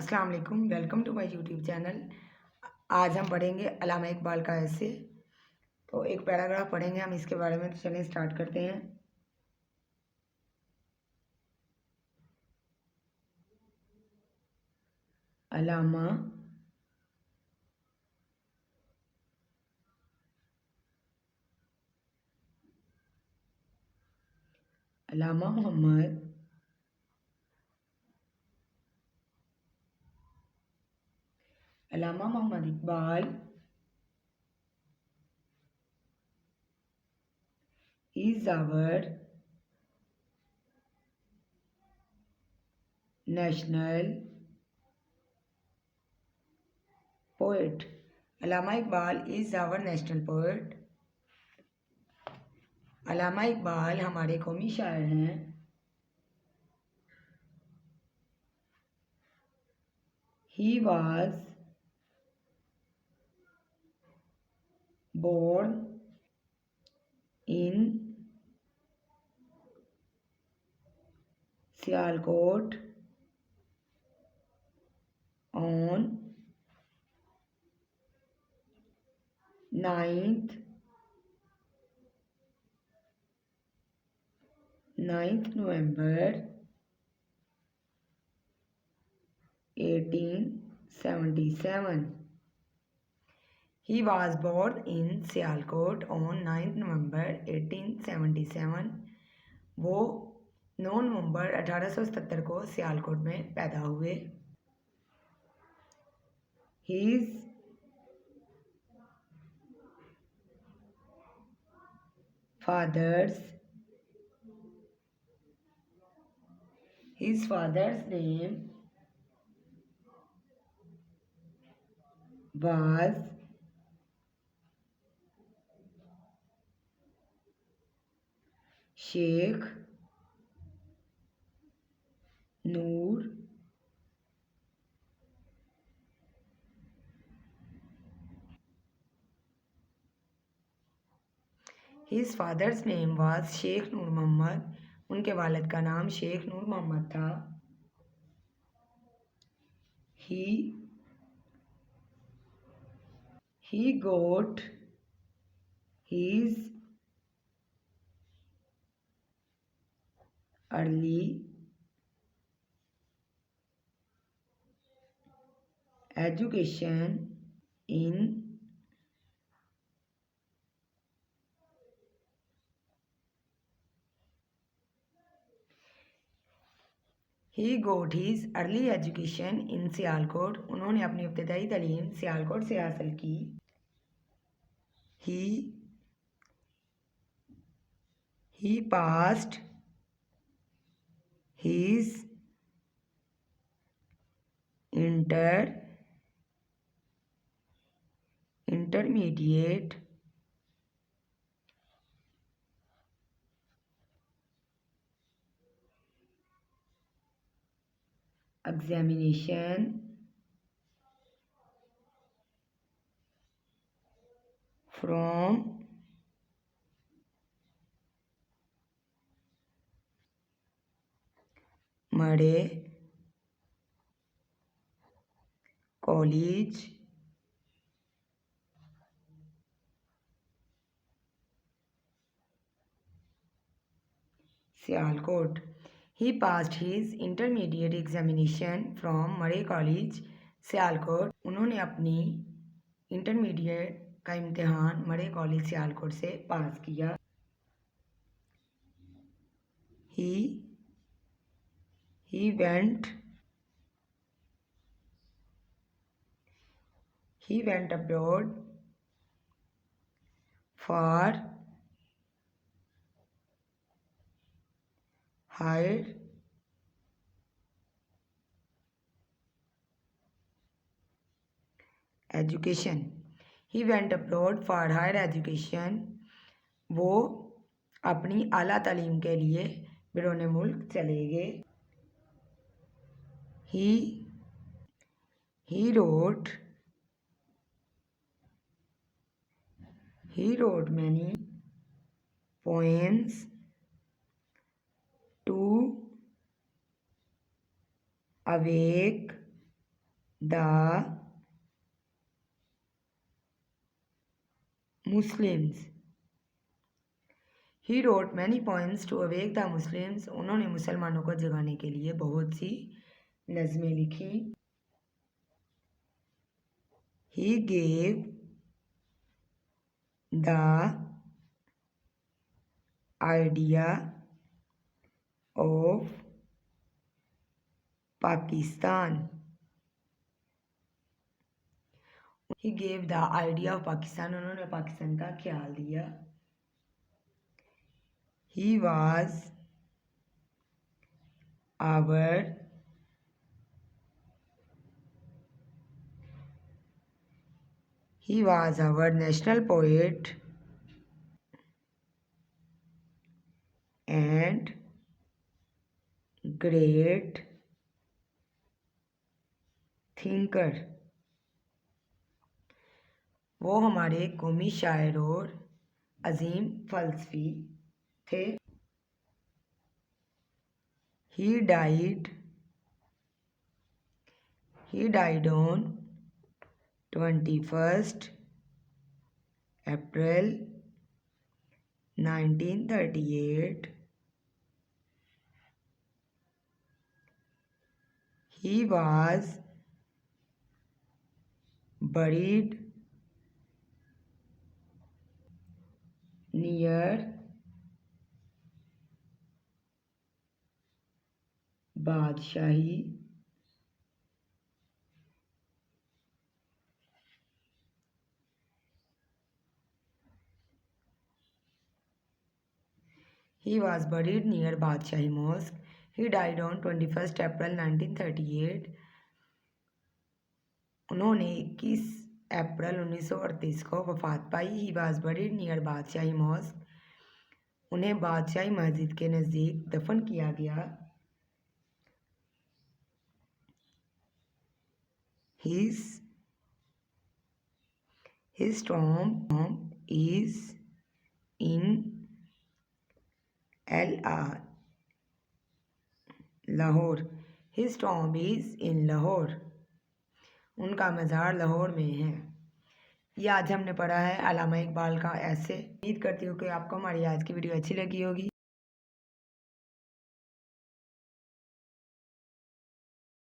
अस्सलाम वालेकुम, welcome to my YouTube channel. आज हम पढ़ेंगे अल्लामा इकबाल का ऐसे। तो एक पैराग्राफ पढ़ेंगे हम इसके बारे में। तो चलिए स्टार्ट करते हैं। अल्लामा अल्लामा मोहम्मद अल्लामा Mohammad Iqbal is our national poet. Allama Iqbal is our national poet. अल्लामा इकबाल हमारे कौमी शायर हैं। He was born in Sialkot on 9th November 1877. He was born in Sialkot on 9th November 1877. वो 9 नवंबर 1877 को सियालकोट में पैदा हुए। His father's name was Sheikh Noor His father's name was Sheikh नूर मोहम्मद। उनके वालिद का नाम शेख नूर मोहम्मद था। He got his early education in Sialkot. उन्होंने अपनी इब्तदाई तालीम सियालकोट से हासिल की। He passed his intermediate examination from Murray College, Sialkot. He passed his intermediate examination from Murray College, Sialkot. उन्होंने अपनी इंटरमीडिएट का इम्तिहान मरे कॉलेज सियालकोट से पास किया। He went abroad for higher education. वो अपनी आला तालीम के लिए बैरून मुल्क चले गए। He wrote many poems to awake the Muslims. He wrote many poems to awake the Muslims. उन्होंने मुसलमानों को जगाने के लिए बहुत सी नज़में लिखी. He gave the idea of Pakistan. He gave the idea of Pakistan. उन्होंने पाकिस्तान का ख्याल दिया. He was our national poet and great thinker. वो हमारे कौमी शायर और अजीम फलसफी थे. He died on 21st April 1938. He was buried near Badshahi Mosque. He died on 21st April 1938. उन्होंने 21 अप्रैल 1938 को वफात पाई. He was buried near Badshahi mosque. उन्हें बादशाही मस्जिद के नज़दीक दफन किया गया. His tomb is in Lahore. His tomb is in Lahore. उनका मज़ार लाहौर में है. ये आज हमने पढ़ा है अल्लामा इकबाल का ऐसे. उम्मीद करती हूँ कि आपको हमारी आज की वीडियो अच्छी लगी होगी.